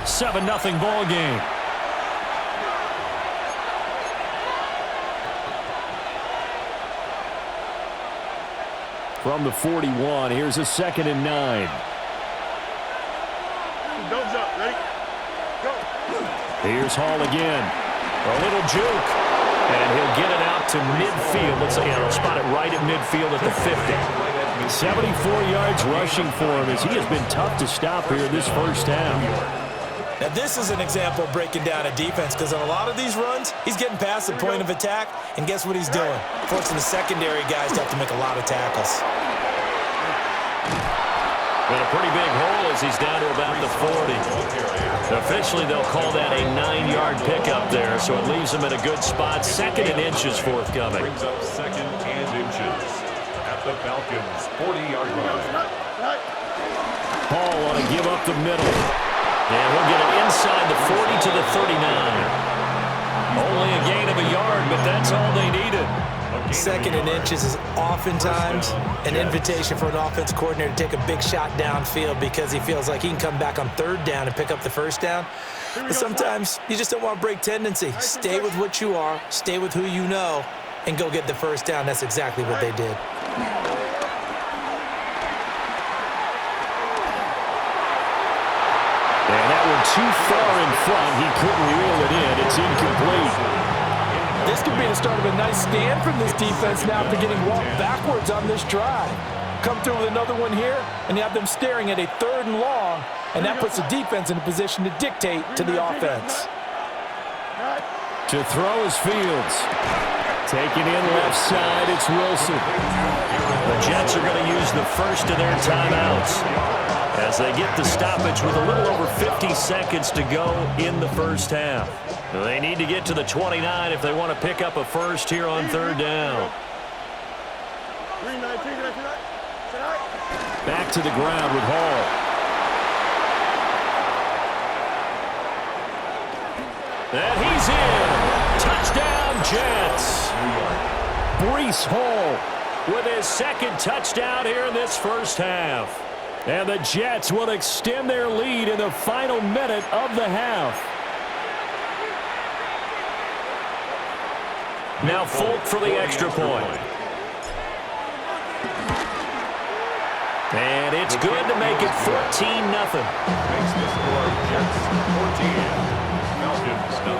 7-0 ball game. From the 41, here's a 2nd and 9. Thumbs up, ready? Go. Here's Hall again. A little juke. And he'll get it out to midfield. Let's say, he'll spot it right at midfield at the 50. 74 yards rushing for him as he has been tough to stop here this first half. Now this is an example of breaking down a defense, because on a lot of these runs, he's getting past the point of attack, and guess what he's doing? Forcing the secondary guys to have to make a lot of tackles. But a pretty big hole as he's down to about the 40. Officially, they'll call that a 9-yard pickup there, so it leaves him in a good spot. 2nd and inches forthcoming. Brings up 2nd and inches at the Falcons' 40-yard line. Hall want to give up the middle. And he'll get it inside the 40 to the 39. Only a gain of a yard, but that's all they needed. 2nd and inches is oftentimes an invitation for an offense coordinator to take a big shot downfield because he feels like he can come back on 3rd down and pick up the 1st down. But sometimes you just don't want to break tendency. Stay with what you are, stay with who you know, and go get the 1st down. That's exactly what they did. And that one too far in front. He couldn't reel it in. It's incomplete. This could be the start of a nice stand from this defense now after getting walked backwards on this drive. Come through with another one here, and you have them staring at a 3rd and long, and that puts the defense in a position to dictate to the offense. To throw is Fields. Taking in left side, it's Wilson. The Jets are going to use the first of their timeouts as they get the stoppage with a little over 50 seconds to go in the first half. They need to get to the 29 if they want to pick up a first here on 3rd down. Back to the ground with Hall. And he's in. Touchdown, Jets. Breece Hall with his 2nd touchdown here in this first half. And the Jets will extend their lead in the final minute of the half. Now Folk for the extra point. And it's good to make it 14-0. Makes the score Jets 14, Falcons 0.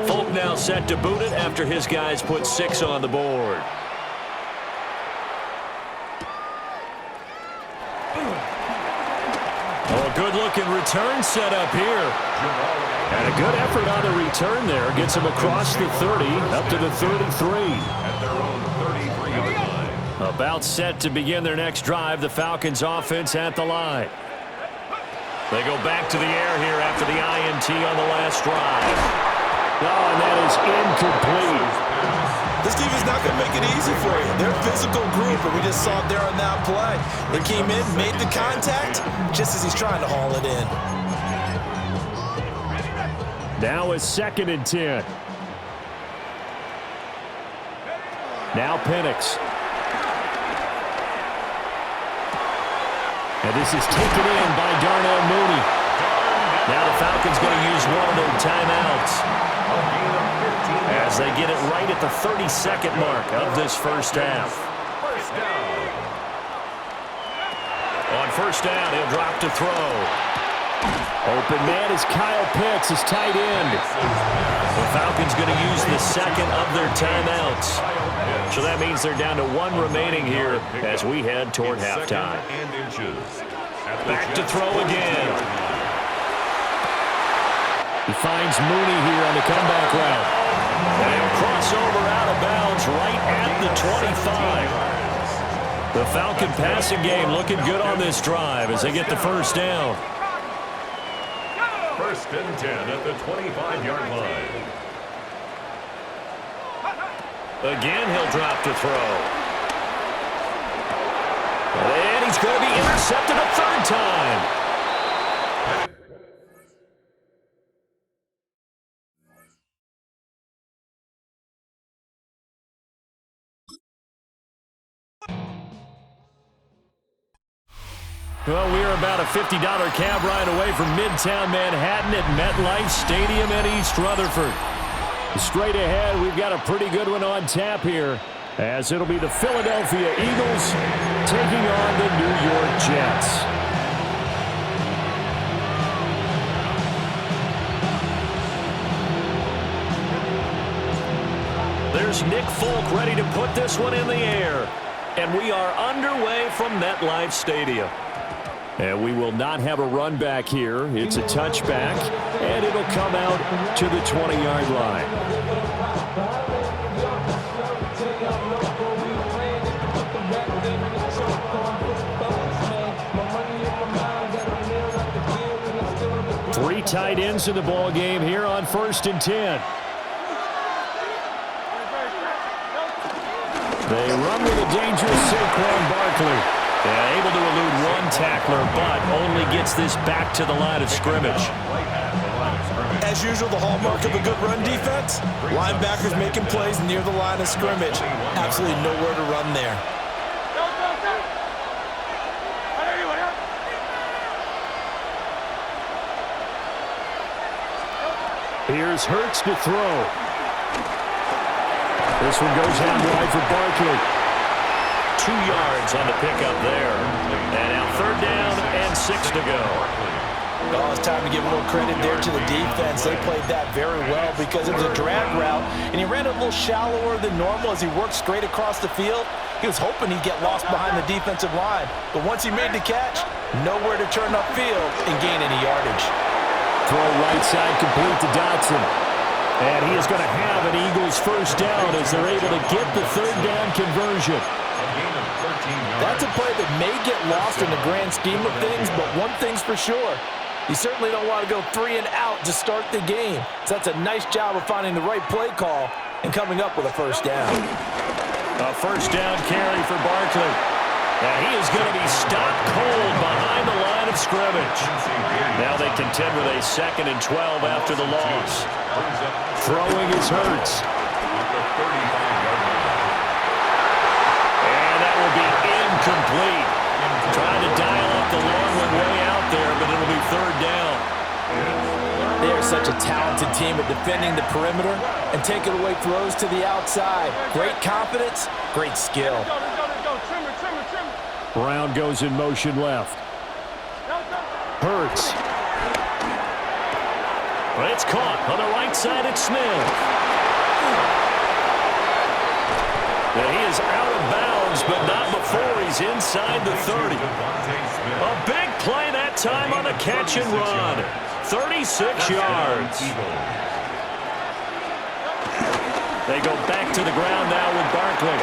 Folk now set to boot it after his guys put 6 on the board. Oh, a good-looking return set up here. And a good effort on the return there. Gets him across the 30, up to the 33. At their own 33-yard line. About set to begin their next drive. The Falcons offense at the line. They go back to the air here after the INT on the last drive. Oh, and that is incomplete. This team is not going to make it easy for you. They're a physical group, and we just saw it there on that play. They came in, made the contact, just as he's trying to haul it in. Now it's 2nd and 10. Now Penix. And this is taken in by Darnell Mooney. Now the Falcons going to use one of their timeouts as they get it right at the 32nd mark of this first half. On 1st down, he'll drop to throw. Open man is Kyle Pitts, his tight end. The Falcons going to use the 2nd of their timeouts. So that means they're down to 1 remaining here as we head toward halftime. Back to throw again. He finds Mooney here on the comeback route. And he'll cross over out of bounds right at the 25. The Falcon passing game looking good on this drive as they get the first down. 1st and 10 at the 25-yard line. Again, he'll drop to throw. And he's going to be intercepted a 3rd time. Well, we are about a $50 cab ride away from Midtown Manhattan at MetLife Stadium in East Rutherford. Straight ahead, we've got a pretty good one on tap here, as it'll be the Philadelphia Eagles taking on the New York Jets. There's Nick Folk ready to put this one in the air. And we are underway from MetLife Stadium. And we will not have a run back here. It's a touchback, and it'll come out to the 20-yard line. Three tight ends in the ball game here on 1st and 10. They run with a dangerous Saquon Barkley. Yeah, able to elude one tackler, but only gets this back to the line of scrimmage. As usual, the hallmark of a good run defense, linebackers making plays near the line of scrimmage. Absolutely nowhere to run there. Here's Hurts to throw. This one goes out wide for Barkley. 2 yards on the pickup there. And now 3rd down and 6 to go. Well, it's time to give a little credit there to the defense. They played that very well because it was a drag route, and he ran it a little shallower than normal as he worked straight across the field. He was hoping he'd get lost behind the defensive line, but once he made the catch, nowhere to turn upfield and gain any yardage. Throw right side complete to Dotson. And he is going to have an Eagles 1st down as they're able to get the 3rd down conversion. That's a play that may get lost in the grand scheme of things, but one thing's for sure. You certainly don't want to go 3 and out to start the game. So that's a nice job of finding the right play call and coming up with a 1st down. A 1st down carry for Barkley. And he is going to be stopped cold behind the line of scrimmage. Now they contend with a 2nd and 12 after the loss. Throwing is Hurts. And that will be incomplete. Trying to dial up the long one way out there, but it'll be 3rd down. They are such a talented team at defending the perimeter and taking away throws to the outside. Great confidence, great skill. Brown goes in motion left. Hurts. But it's caught on the right side. It's Smith. And he is out of bounds, but not before he's inside the 30. A big play that time on the catch and run. 36 yards. They go back to the ground now with Barkley.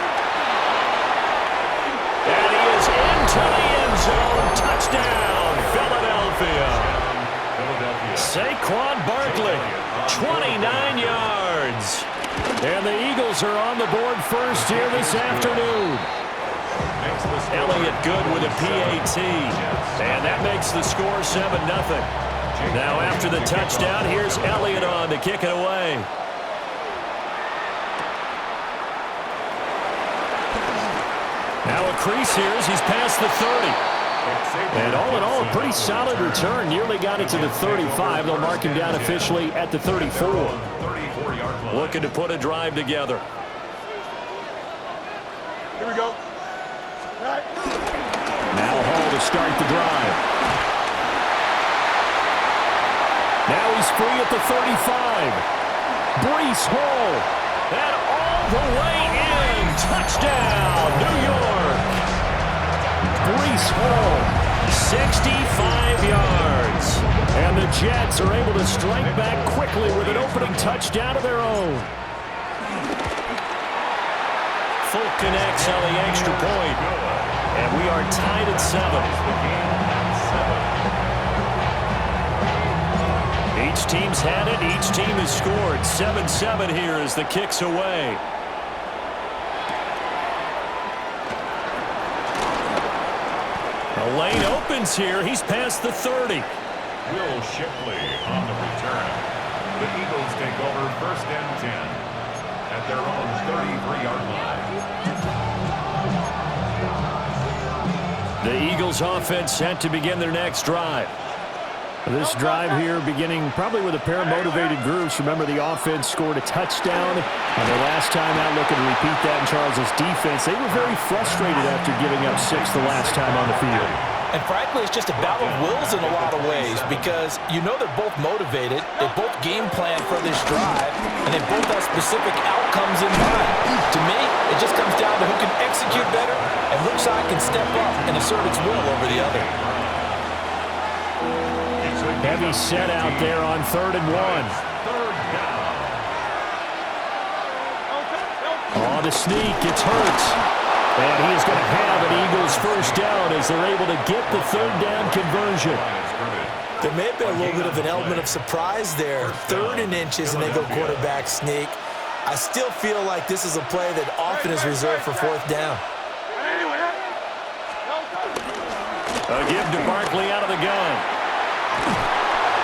And he is into the end zone. Touchdown, Philadelphia. Saquon Barkley, 29 yards. And the Eagles are on the board first here this afternoon. Elliott good with a PAT. And that makes the score 7-0. Now after the touchdown, here's Elliott on to kick it away. Now a crease here as he's past the 30. And all in all, a pretty solid return. Nearly got it to the 35. They'll mark him down officially at the 34. Looking to put a drive together. Here we go. Now Hall to start the drive. Now he's free at the 35. Breece Hall. And all the way in. Touchdown, New York. Breece Hall, 65 yards. And the Jets are able to strike back quickly with an opening touchdown of their own. Folk connects on the extra point. And we are tied at 7. Each team's had it. Each team has scored. 7-7 here as the kick's away. The lane opens here. He's past the 30. Will Shipley on the return. The Eagles take over 1st and 10 at their own 33-yard line. The Eagles offense set to begin their next drive. This drive here beginning probably with a pair of motivated groups. Remember, the offense scored a touchdown on their last time out, looking to repeat that in Charles' defense. They were very frustrated after giving up 6 the last time on the field. And frankly, it's just a battle of wills in a lot of ways because you know they're both motivated, they both game plan for this drive, and they both have specific outcomes in mind. To me, it just comes down to who can execute better and which side can step up and assert its will over the other. Heavy set out there on 3rd and 1. On the sneak, it's Hurts. And he is going to have an Eagles first down as they're able to get the 3rd down conversion. There may have been a little bit of an element of surprise there. 3rd and inches, and they go quarterback sneak. I still feel like this is a play that often is reserved for 4th down. A give to Barkley out of the gun.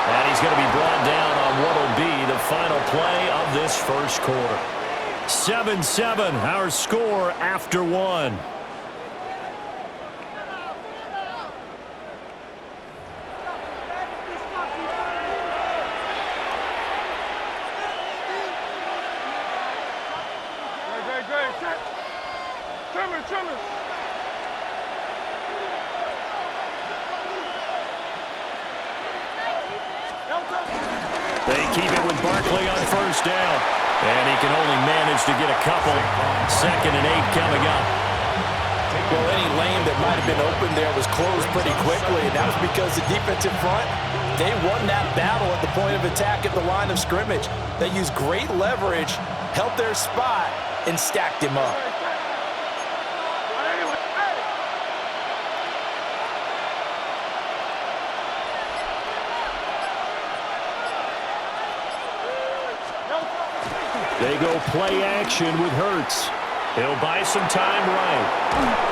And he's going to be brought down on what will be the final play of this first quarter. 7-7, our score after 1. They keep it with Barkley on 1st down. And he can only manage to get a couple. 2nd and 8 coming up. Well, any lane that might have been open there was closed pretty quickly, and that was because the defensive front, they won that battle at the point of attack at the line of scrimmage. They used great leverage, held their spot, and stacked him up. They go play action with Hurts. He'll buy some time right.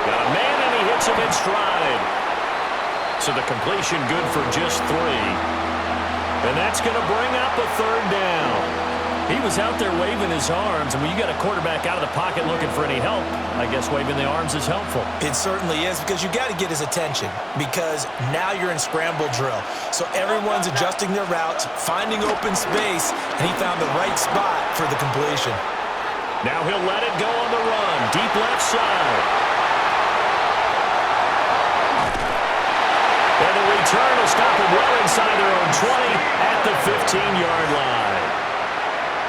Got a man, and he hits him in stride. So the completion good for just 3. And that's going to bring up a 3rd down. He was out there waving his arms, and when you got a quarterback out of the pocket looking for any help, I guess waving the arms is helpful. It certainly is, because you got to get his attention, because now you're in scramble drill. So everyone's adjusting their routes, finding open space, and he found the right spot for the completion. Now he'll let it go on the run, deep left side. And the return will stop him well inside their own 20 at the 15-yard line.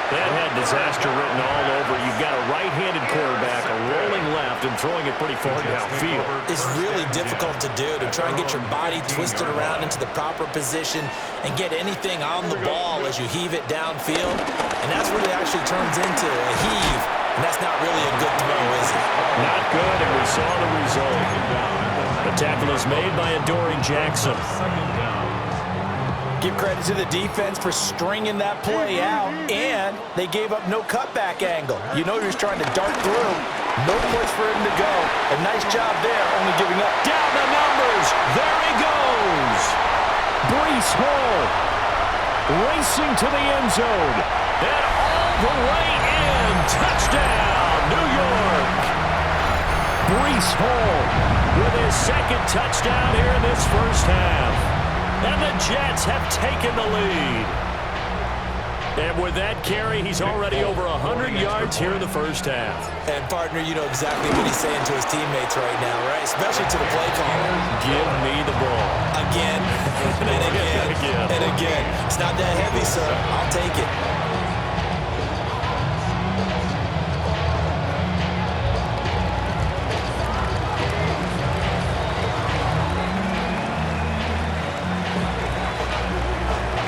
That had disaster written all over. You've got a right-handed quarterback, a rolling left, and throwing it pretty far downfield. It's really difficult to do, to try and get your body twisted around into the proper position and get anything on the ball as you heave it downfield. And that's what it actually turns into, a heave. And that's not really a good throw, is it? Not good, and we saw the result. The tackle is made by Adoree Jackson. Give credit to the defense for stringing that play out, and they gave up no cutback angle. You know he was trying to dart through. No place for him to go. A nice job there, only giving up. Down the numbers. There he goes. Breece Hall racing to the end zone. And all the way in. Touchdown, New York. Breece Hall with his 2nd touchdown here in this first half. And the Jets have taken the lead. And with that carry, he's already over 100 yards here in the first half. And, partner, you know exactly what he's saying to his teammates right now, right? Especially to the play caller. Give me the ball. Again, and again, and again. It's not that heavy, sir. I'll take it.